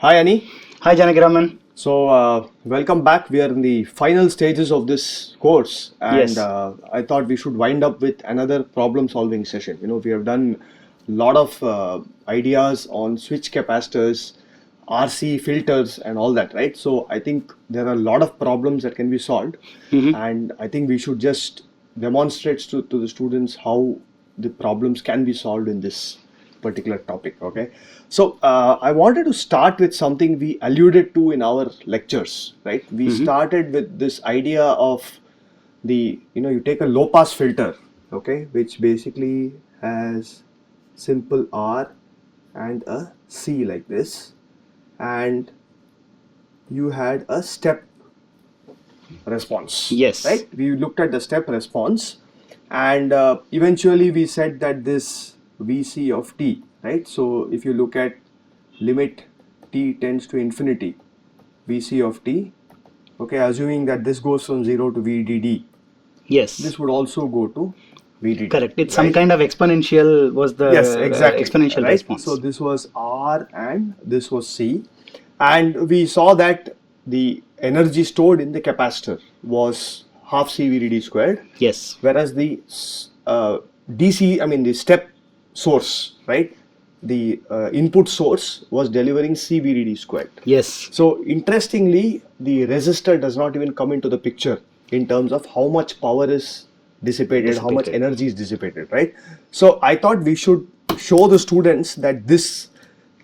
Hi Ani. Hi Janakiraman. So welcome back. We are in the final stages of this course, and Yes. I thought we should wind up with another problem-solving session. We have done a lot of ideas on switch capacitors, RC filters, and all that, right? So I think there are a lot of problems that can be solved, and I think we should just demonstrate to the students how the problems can be solved in this particular topic. Okay, so I wanted to start with something we alluded to in our lectures, right? We started with this idea of you take a low pass filter, okay, which basically has simple R and a C like this, and you had a step response. Yes. Right? We looked at the step response, and eventually we said that this Vc of t, right? So if you look at limit t tends to infinity, Vc of t, okay, assuming that this goes from 0 to VDD, Yes. this would also go to VDD. Correct. It's right? some kind of exponential was the Yes, exactly. exponential right? response. So this was R and this was C, and we saw that the energy stored in the capacitor was half CVDD squared, Yes. whereas the DC, I mean the step source, right? The input source was delivering CVDD squared. Yes. So interestingly, the resistor does not even come into the picture in terms of how much power is dissipated, how much energy is dissipated, right? So I thought we should show the students that this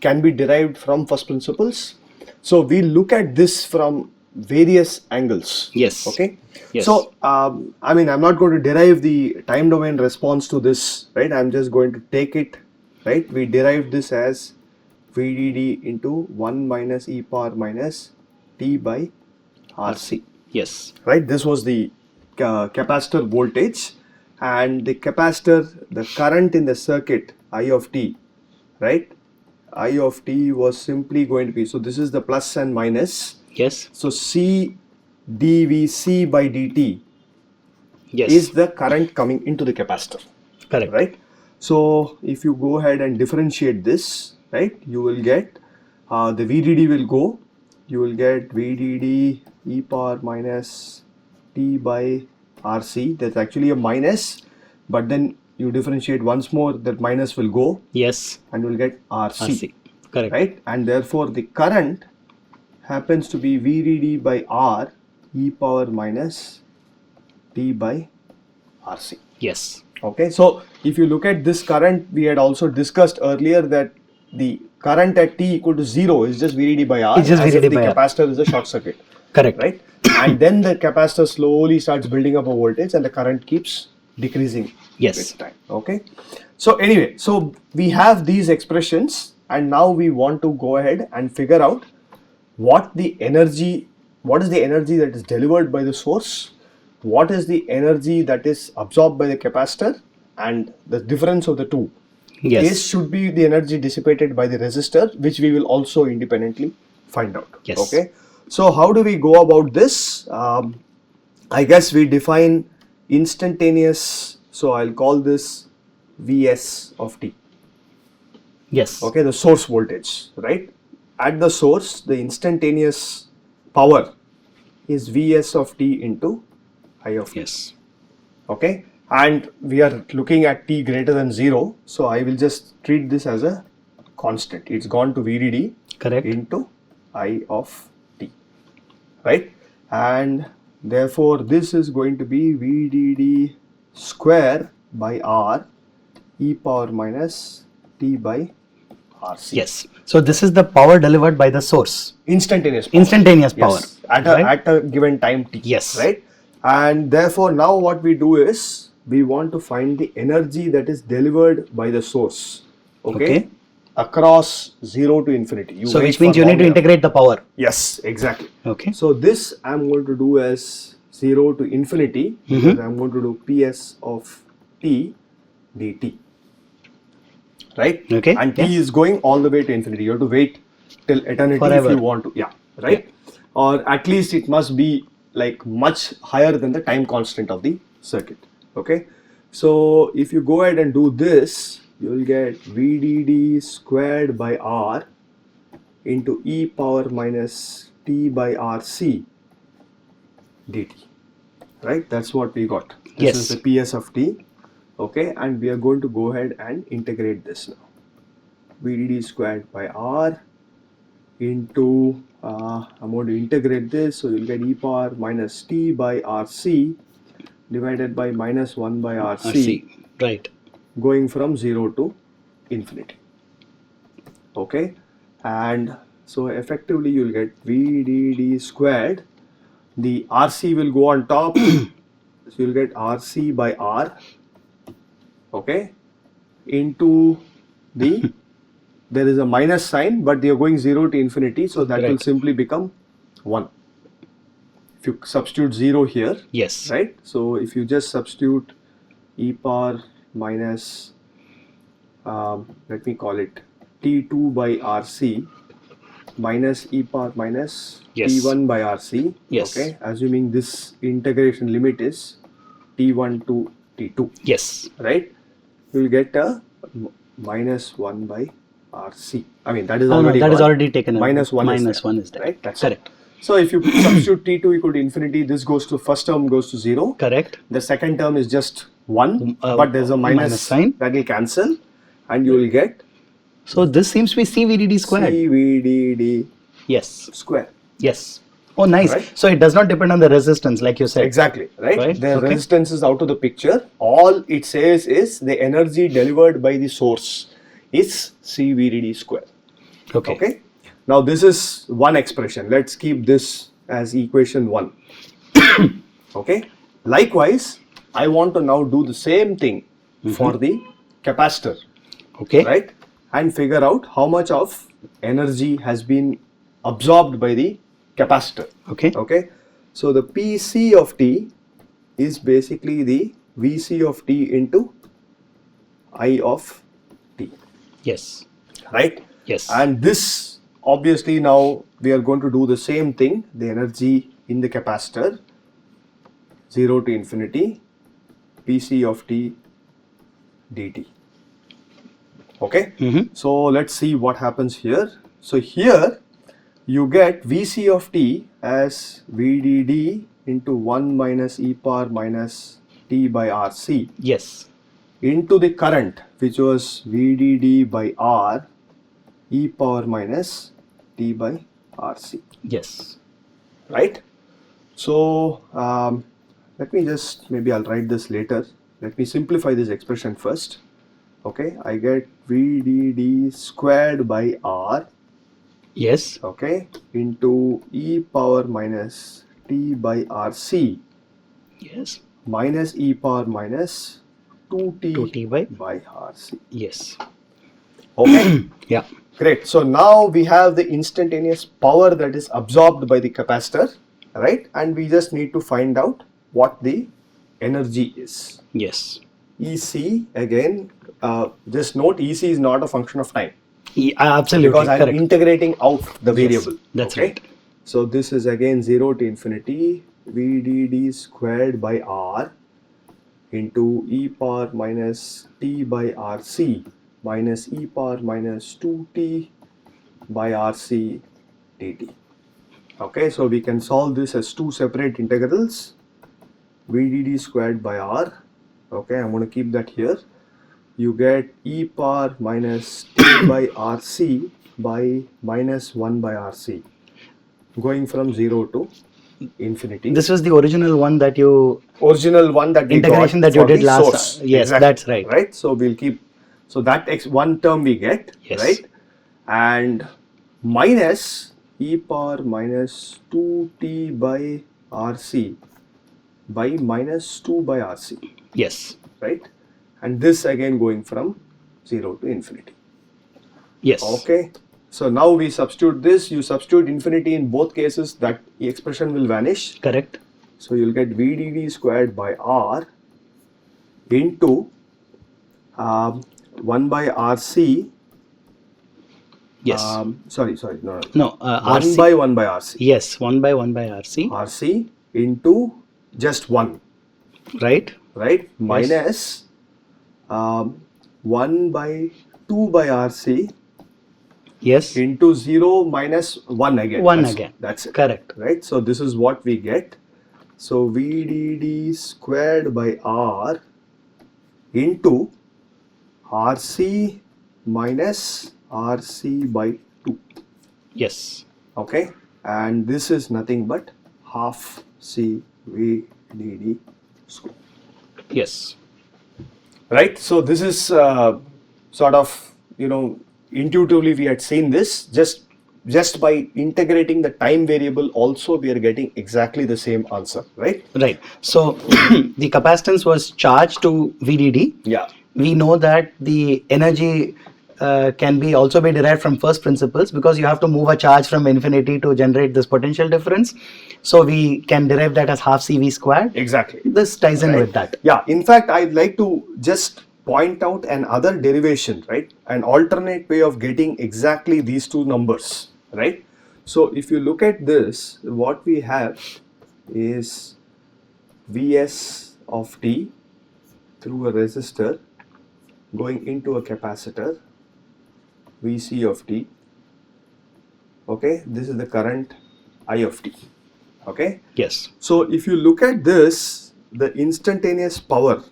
can be derived from first principles. So we look at this from various angles. Yes. Okay. Yes. So I mean, I'm not going to derive the time domain response to this, right? I'm just going to take it, right? We derived this as VDD into 1 minus e power minus t by RC. Yes. Right? This was the capacitor voltage, and the capacitor, the current in the circuit, I of t, right? I of t was simply going to be, so this is the plus and minus. Yes. So C dVc by dt Yes. is the current coming into the capacitor. Correct. Right? So if you go ahead and differentiate this, right, you will get the VDD will go, you will get VDD e power minus t by RC. That's actually a minus, but then you differentiate once more, that minus will go. Yes. And you will get RC. RC. Correct. Right? And therefore the current happens to be VDD by R e power minus t by RC. Yes. Okay, so if you look at this current, we had also discussed earlier that the current at t equal to 0 is just VDD by R, It's just as VDD if the by R. capacitor is a short circuit. Correct. Right? And then the capacitor slowly starts building up a voltage and the current keeps decreasing Yes. with time. Okay. So anyway, so we have these expressions, and now we want to go ahead and figure out what is the energy that is delivered by the source, what is the energy that is absorbed by the capacitor, and the difference of the two Yes. should be the energy dissipated by the resistor, which we will also independently find out. Yes. Okay. So how do we go about this? I guess we define instantaneous, so I'll call this Vs of t. Yes. Okay, the source voltage, right? At the source, the instantaneous power is Vs of t into I of t. Yes. Okay, and we are looking at t greater than 0, so I will just treat this as a constant. It's gone to VDD Correct. into I of t, right? And therefore this is going to be VDD square by R e power minus t by RC. Yes. So this is the power delivered by the source. Instantaneous power. Instantaneous power. Yes, at a given time t. Yes. Right? And therefore now what we do is we want to find the energy that is delivered by the source. Okay? Across 0 to infinity. So which means you need to integrate the power. Yes, exactly. Okay. So this I'm going to do as 0 to infinity, because I'm going to do Ps of t dt. Right? Okay. And t is going all the way to infinity. You have to wait till eternity Forever. if you want to. Yeah. Right? Or at least it must be like much higher than the time constant of the circuit. Okay. So if you go ahead and do this, you will get VDD squared by R into e power minus t by RC dt. Right? That's what we got. This is the PS of t. Okay, and we are going to go ahead and integrate this now. VDD squared by R into, I'm going to integrate this, so you'll get e power minus t by RC divided by minus 1 by RC, right, going from 0 to infinity. Okay, and so effectively you'll get VDD squared, the RC will go on top, so you'll get RC by R, okay, into the, there is a minus sign, but you're going 0 to infinity, so that will simply become 1. If you substitute 0 here, yes, right? So if you just substitute e power minus, let me call it T2 by RC minus e power minus T1 by RC, okay, assuming this integration limit is T1 to T2, yes, right? You will get a minus 1 by RC. I mean, that is already that is already taken. Minus 1 minus is there, 1 is there. right? That's correct. All. So if you substitute T2 equal to infinity, this goes to, first term goes to 0. Correct. The second term is just 1, but there's a minus sign. that will cancel, and you will get. So this seems to be CVDD squared. CVDD square. Yes. Oh, nice. Right? So it does not depend on the resistance, like you said. Exactly, right? The resistance is out of the picture. All it says is the energy delivered by the source is CVDD square. Okay. Now this is one expression. Let's keep this as equation 1. Okay. Likewise, I want to now do the same thing for the capacitor. Okay. Right? And figure out how much of energy has been absorbed by the capacitor. Okay. Okay. So the PC of t is basically the VC of t into I of t. Yes. Right? Yes. And this, obviously now we are going to do the same thing, the energy in the capacitor, 0 to infinity, PC of t dt. Okay, so let's see what happens here. So here you get VC of t as VDD into 1 minus e power minus t by RC. Yes. Into the current, which was VDD by R e power minus t by RC. Yes. Right? So let me just, maybe I'll write this later. Let me simplify this expression first. Okay, I get VDD squared by R. Yes. Okay, into e power minus t by RC. Yes. Minus e power minus 2t by RC. Yes. Okay. Yeah. Great. So now we have the instantaneous power that is absorbed by the capacitor, right? And we just need to find out what the energy is. Yes. EC, again, just note EC is not a function of time. Absolutely. Because I'm integrating out the variable. Yes, that's right. So this is again 0 to infinity VDD squared by R into e power minus t by RC minus e power minus 2t by RC dt. Okay, so we can solve this as two separate integrals. VDD squared by R. Okay, I'm going to keep that here. You get e power minus t by RC by minus 1 by RC, going from 0 to infinity. This was the original one that you... Integration that you did last. Source. Yes, exactly. That's right. Right, so we'll keep, so that one term we get, yes. Right, and minus e power minus 2t by RC by minus 2 by RC. Yes. Right, and this again going from 0 to infinity. Yes. Okay, so now we substitute this, you substitute infinity in both cases, that expression will vanish. Correct. So you'll get VDD squared by R into 1 by RC. Yes. No. 1 RC. by 1 by RC. Yes, 1 by 1 by RC. RC into just 1. Right. Right, minus 1 by 2 by RC. Yes. into 0 minus 1 again. 1 That's again. all. That's it. Correct. Right? So this is what we get. So VDD squared by R into RC minus RC by 2. Yes. Okay? And this is nothing but half C VDD squared. Yes. Right? So this is sort of, intuitively we had seen this. Just by integrating the time variable also we are getting exactly the same answer, right? Right. So the capacitance was charged to VDD. Yeah. We know that the energy can be also be derived from first principles, because you have to move a charge from infinity to generate this potential difference. So we can derive that as half CV squared. Exactly. This ties in Right? with that. Yeah. In fact, I'd like to just point out another derivation, right? An alternate way of getting exactly these two numbers, right? So if you look at this, what we have is Vs of t through a resistor going into a capacitor, Vc of t. Okay, this is the current I of t. Okay. Yes. So if you look at this, the instantaneous power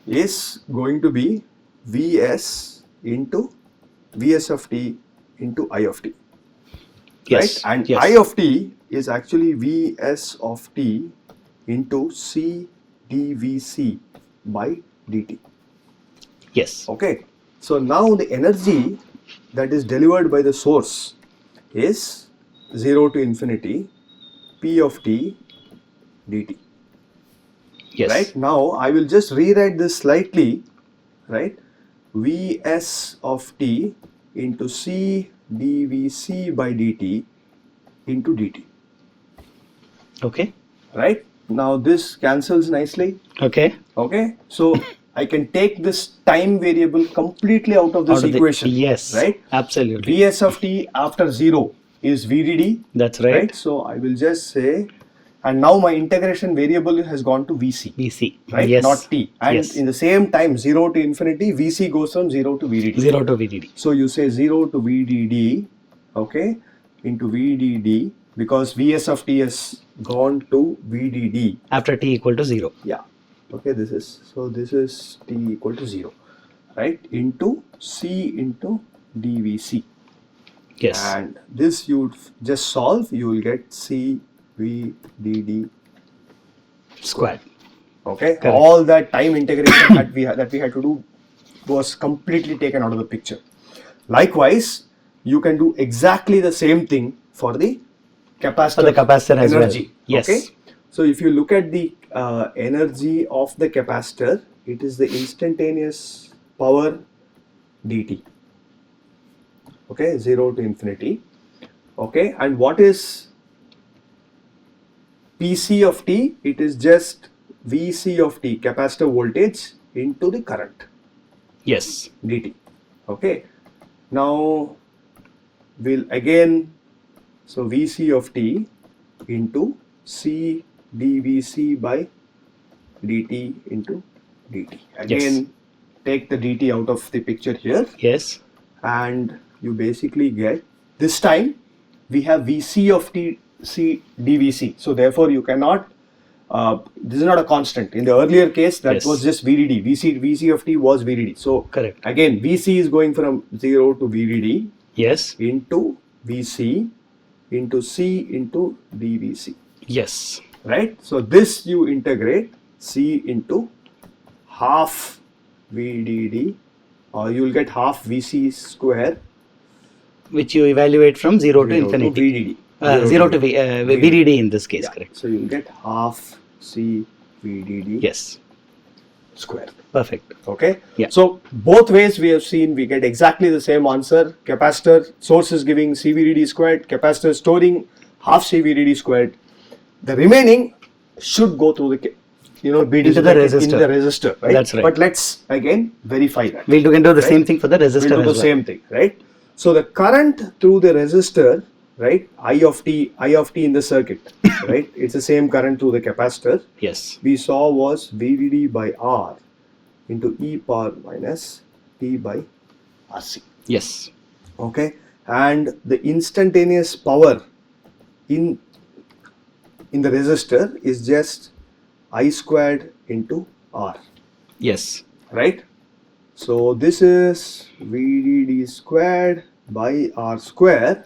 is going to be Vs into Vs of t into I of t. Yes. Right? And yes. I of t is actually Vs of t into C dVc by dt. Yes. Okay. So now the energy that is delivered by the source is 0 to infinity P of t dt. Yes. Right? Now I will just rewrite this slightly, right? Vs of t into C dVc by dt into dt. Okay. Right? Now this cancels nicely. Okay. Okay? So I can take this time variable completely out of this equation. Yes. Right? Absolutely. Vs of t after 0 is VDD. That's right. Right? So I will just say, and now my integration variable has gone to Vc. VC. Right? Yes. Not t. And yes. in the same time, 0 to infinity, Vc goes from 0 to VDD. 0 to VDD. So you say 0 to VDD, okay, into VDD, because Vs of t has gone to VDD. After t equal to 0. Yeah. Okay, this is t equal to 0, right? Into C into dVc. Yes. And this you just solve, you will get C VDD Squared. Okay, Correct. all that time integration that we had to do was completely taken out of the picture. Likewise, you can do exactly the same thing for the capacitor, For the capacitor as energy. well. Yes. Okay, so if you look at the energy of the capacitor, it is the instantaneous power dt. Okay, 0 to infinity. Okay, and what is Pc of t? It is just Vc of t, capacitor voltage, into the current Yes. dt. Okay, now we'll again, so Vc of t into C dVc by dt into dt. Again, Yes. take the dt out of the picture here, Yes. and you basically get, this time we have Vc of t C dVc. So therefore you cannot, this is not a constant. In the earlier case, that Yes. was just VDD. Vc of t was VDD. So Correct. again, Vc is going from 0 to VDD Yes. into Vc into C into dVc. Yes. Right? So this you integrate C into half VDD, or you will get half Vc square, Which you evaluate from 0 to infinity. VDD. 0 to VDD in this case, Yeah. correct. So you will get half C VDD Yes. square. Perfect. Okay. Yeah. So both ways we have seen, we get exactly the same answer. Capacitor source is giving CVDD squared, capacitor storing half CVDD squared. The remaining should go through the be Into the resistor. in the resistor, right? That's right. But let's again verify that. We'll do the Right? same thing for the resistor We'll do the as well. same thing, right? So the current through the resistor, right? I of t in the circuit, right? It's the same current through the capacitor. Yes. We saw was VDD by R into e power minus t by RC. Yes. Okay, and the instantaneous power in the resistor is just I squared into R, Yes. right? So this is VDD squared by R square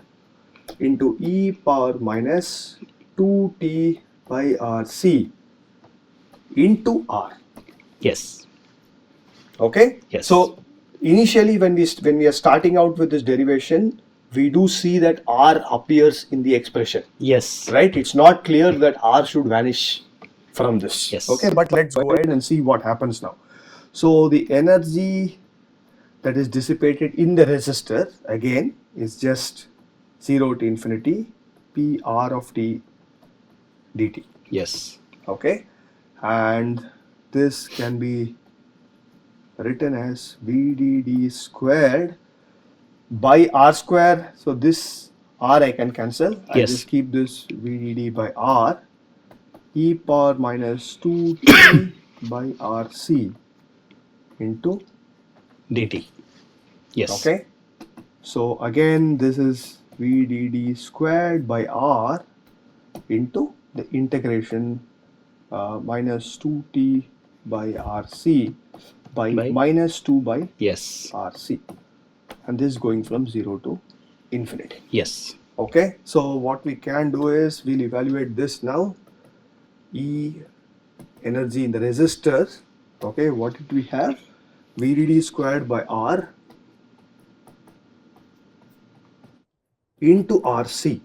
into e power minus 2t by RC into R. Yes. Okay. Yes. So initially, when we are starting out with this derivation, we do see that R appears in the expression. Yes. Right. It's not clear that R should vanish from this. Yes. Okay. But let's go ahead and see what happens now. So the energy that is dissipated in the resistor again is just 0 to infinity P R of t dt. Yes. Okay. And this can be written as VDD squared by R square. So this R I can cancel. I Yes. just keep this VDD by R e power minus 2t by RC into dt. Yes. Okay. So again this is VDD squared by R into the integration minus 2t by RC by minus 2 by Yes. RC, and this is going from 0 to infinity. Yes. Okay, so what we can do is we'll evaluate this now. E energy in the resistor. Okay, what did we have? VDD squared by R into RC,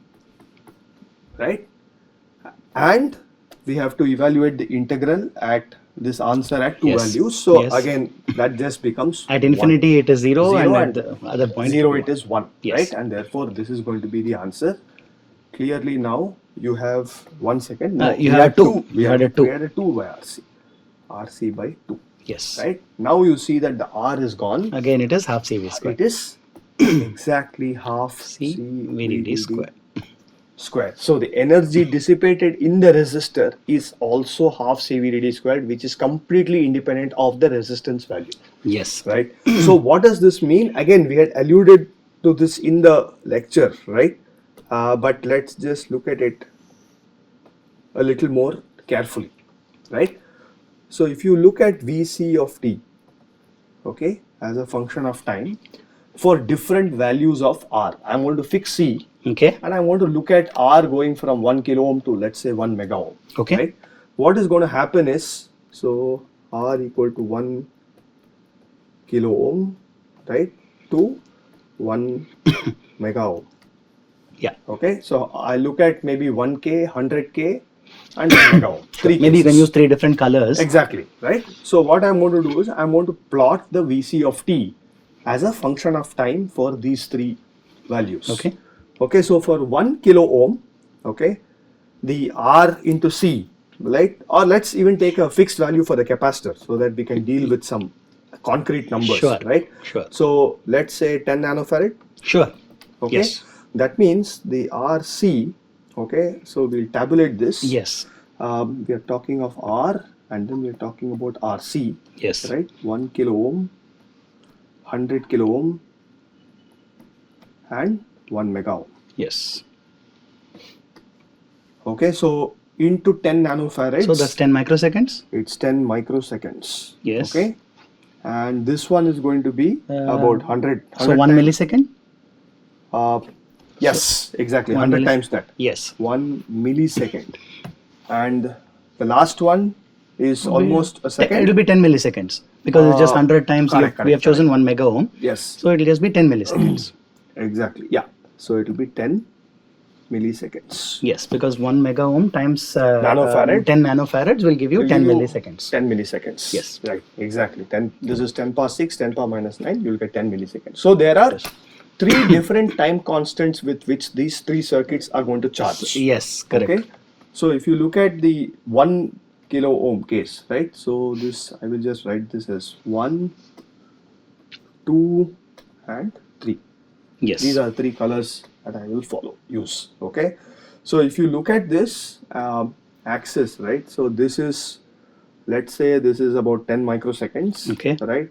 right? And we have to evaluate the integral at this answer at two Yes. values. So Yes. again, that just becomes At infinity, 1. it is 0, and Zero at the other point, 0 it is 1, Yes. right? And therefore this is going to be the answer. Clearly now you have 1 second. No, You we had had two. We You had a 2. We had a 2 by RC. RC by 2. Yes. Right? Now you see that the R is gone. Again, it is half CV square. It is exactly half C C VDD square. square. So the energy dissipated in the resistor is also half CVDD squared, which is completely independent of the resistance value. Yes. Right. So what does this mean? Again, we had alluded to this in the lecture, right? But let's just look at it a little more carefully, right? So if you look at Vc of t, okay, as a function of time, for different values of R, I'm going to fix C. Okay. And I want to look at R going from 1 kilo ohm to, let's say, 1 mega ohm. Okay. Right? What is going to happen is, so R equal to 1 kilo ohm, right, to 1 mega ohm. Yeah. Okay. So I look at maybe 1K, 100K, and 1 mega ohm. Maybe you can use 3 different colors. Exactly. Right. So what I'm going to do is I'm going to plot the Vc of t as a function of time for these 3 values. Okay. Okay, so for 1 kilo ohm, okay, the R into C, right? Or let's even take a fixed value for the capacitor so that we can deal with some concrete numbers, Sure. right? Sure. So let's say 10 nanofarad. Sure. Okay. Yes. That means the RC, okay, so we'll tabulate this. Yes. We are talking of R and then we are talking about RC. Yes. Right? 1 kilo ohm, 100 kilo ohm, and 1 mega ohm. Yes. Okay, so into 10 nanofarads. So that's 10 microseconds. It's 10 microseconds. Yes. Okay, and this one is going to be about 100. So 1 millisecond. Yes, exactly. 1 100 times that. Yes. 1 millisecond. And the last one is almost a second. It will be 10 milliseconds because it's just 100 times. Correct, We have chosen 1 mega ohm. Yes. So it will just be 10 milliseconds. Exactly. Yeah. So it will be 10 milliseconds. Yes, because 1 mega ohm times Nanofarad. 10 nanofarads will give you Will 10 give you milliseconds. 10 milliseconds. Yes. Right. Exactly. 10. This is 10 power 6, 10 power minus 9. You will get 10 milliseconds. So there are 3 different time constants with which these 3 circuits are going to charge. Yes, correct. Okay. So if you look at the 1 kilo ohm case, right? So this, I will just write this as 1, 2, and 3. Yes. These are 3 colors that I will use. Okay. So if you look at this axis, right? So this is, let's say this is about 10 microseconds. Okay. Right.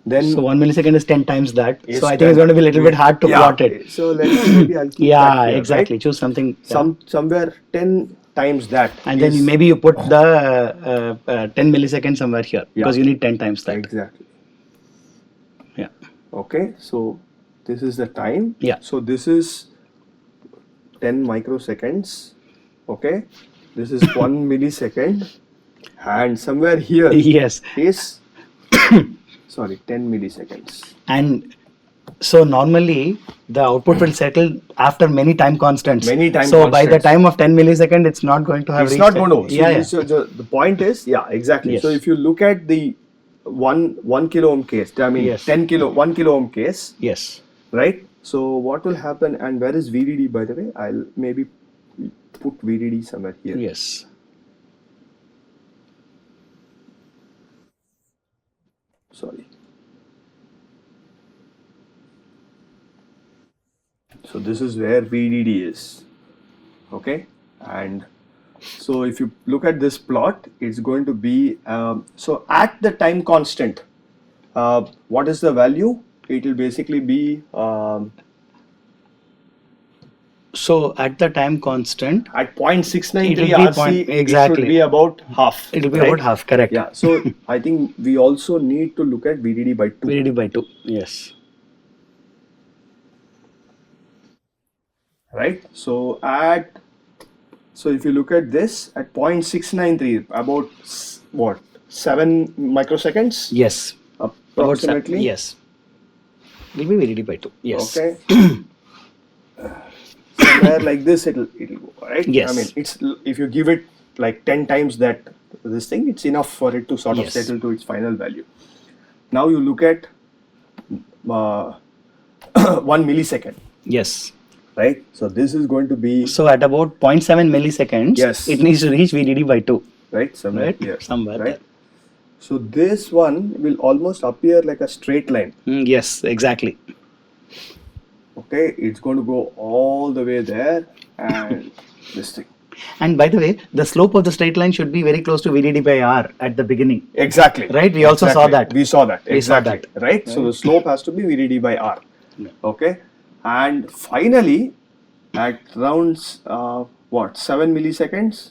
Then So 1 millisecond is 10 times that. Is So I think it's 10. going to be a little bit hard to plot it. So let's maybe I'll keep Yeah, that here, exactly. right? Choose something. Somewhere 10 times that. And is- then maybe you put the 10 milliseconds somewhere here because you need 10 times that. Exactly. Yeah. Okay, so this is the time. Yeah. So this is 10 microseconds. Okay, this is 1 millisecond, and somewhere here Yes. is sorry, 10 milliseconds. And so normally the output will settle after many time constants. Many time So by the constants. time of 10 millisecond, it's not going to have It's reached not it. going to. So, Yeah, so the point is, yeah, exactly. Yes. So if you look at the one kilo ohm case, I mean Yes. 1 kilo ohm case, Yes. right? So what will happen, and where is VDD, by the way? I'll maybe put VDD somewhere here. Yes. Sorry. So this is where VDD is. Okay, and so if you look at this plot, it's going to be so at the time constant. What is the value? It will basically be So at the time constant, at 0.693 It will be RC. point- It exactly. should be about half. it will be right? about half, correct? Yeah. So I think we also need to look at VDD by 2. VDD by 2. Yes. Right. So if you look at this at 0.693, about what, 7 microseconds Yes. approximately. Yes. It will be VDD by 2. Yes. Okay. Somewhere like this it'll go, right? Yes. I mean, it's if you give it like 10 times that this thing, it's enough for it to sort of Yes. settle to its final value. Now you look at 1 millisecond, Yes. right? So this is going to be So at about 0.7 milliseconds, Yes. it needs to reach VDD by 2. right somewhere Right? here, Somewhere right? So this one will almost appear like a straight line. Yes, exactly. Okay, it's going to go all the way there and this thing. And by the way, the slope of the straight line should be very close to VDD by R at the beginning. Exactly. Right? We also saw that. We saw that. We saw Exactly. Right? So the slope has to be VDD by R. Yeah. Okay. And finally, at around 7 milliseconds,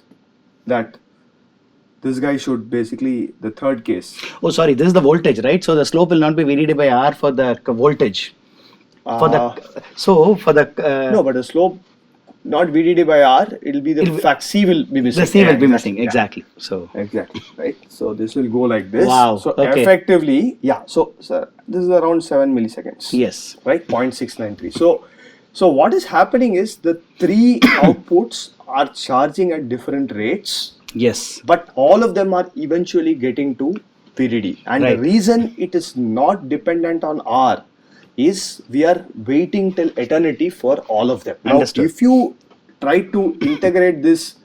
that this guy should basically, the third case. Oh, sorry, this is the voltage, right? So the slope will not be VDD by R for the voltage. For the No, but the slope, not VDD by R, it'll be It'll be- fact C will be missing. the C will be Yeah, missing. yeah. Exactly. So Exactly, right? So this will go like this. Wow, So okay. effectively, yeah. So this is around 7 milliseconds. yes. Right, 0.693. So what is happening is the 3 outputs are charging at different rates, Yes. but all of them are eventually getting to VDD. And Right. the reason it is not dependent on R is we are waiting till eternity for all of them. Now, Understood. if you try to integrate this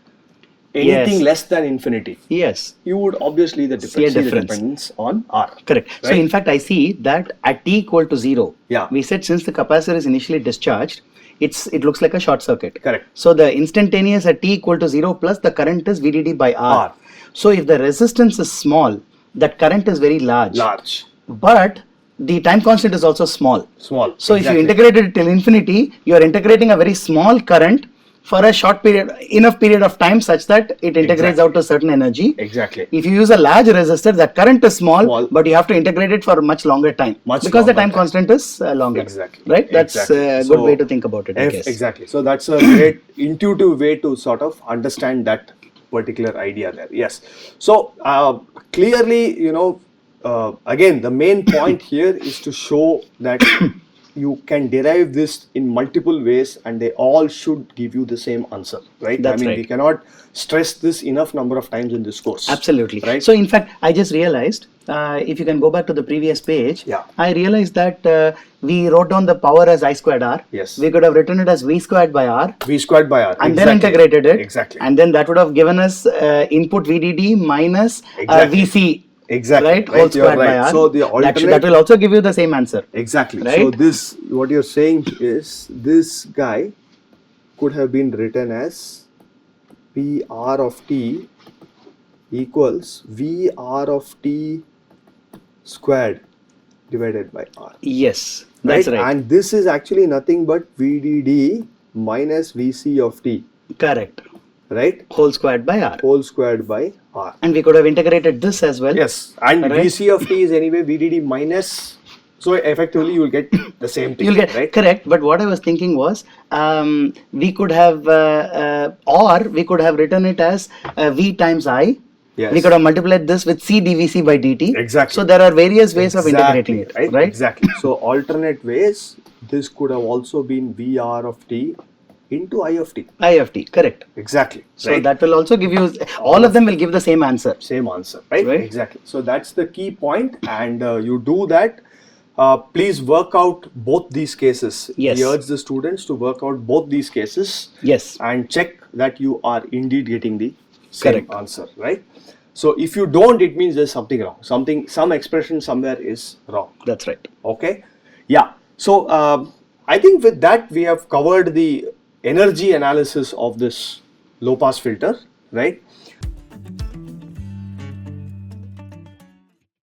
anything Yes. less than infinity, Yes. you would obviously See a see the difference. dependence on R. Correct. So Right? in fact, I see that at t equal to 0, Yeah. we said since the capacitor is initially discharged, it looks like a short circuit. Correct. So the instantaneous at t equal to 0 plus the current is VDD by R. R. So if the resistance is small, that current is very large. Large. But the time constant is also small. Small. So if you Exactly. integrate it till infinity, you are integrating a very small current for a short period, enough period of time such that it integrates Exactly. out to a certain energy. Exactly. If you use a large resistor, that current is small, Small. but you have to integrate it for much longer time. Much because the longer time time. constant is longer. Exactly. Right? That's Exactly. a So, good way to think about it, I guess. Exactly. So that's a great intuitive way to sort of understand that particular idea there. Yes. So clearly, again, the main point here is to show that you can derive this in multiple ways and they all should give you the same answer, right? That's right. We cannot stress this enough number of times in this course. Absolutely. Right? So in fact, I just realized, if you can go back to the previous page, Yeah. I realized that we wrote down the power as I squared R. Yes. We could have written it as V squared by R. V squared by R. And Exactly. then integrated it. Exactly. And then that would have given us input VDD minus Exactly. VC. Exactly. Right? Whole You're squared by right. R. So the alternate. That will also give you the same answer. Exactly. Right? So this, what you're saying is, this guy could have been written as PR of t equals VR of t squared divided by R. Yes, that's right. And this is actually nothing but VDD minus VC of t, Correct. right? Whole squared by R. Whole squared by R. And we could have integrated this as well. Yes, and Right. VC of t is anyway VDD minus, so effectively you will get the same thing. You'll get right? correct, but what I was thinking was we could have or we could have written it as V times I. Yes. We could have multiplied this with C dVC by dt. Exactly. So there are various ways of integrating it, right? Exactly. So alternate ways, this could have also been VR of t into I of t. I of t, correct. Exactly. So right? that will also give you, all of them will give the same answer. Same answer, right? Right. Exactly. So that's the key point, and you do that. Please work out both these cases. Yes. We urge the students to work out both these cases Yes. and check that you are indeed getting the same Correct. answer, right? So if you don't, it means there's something wrong. Some expression somewhere is wrong. That's right. Okay. Yeah. So I think with that we have covered the energy analysis of this low pass filter, right?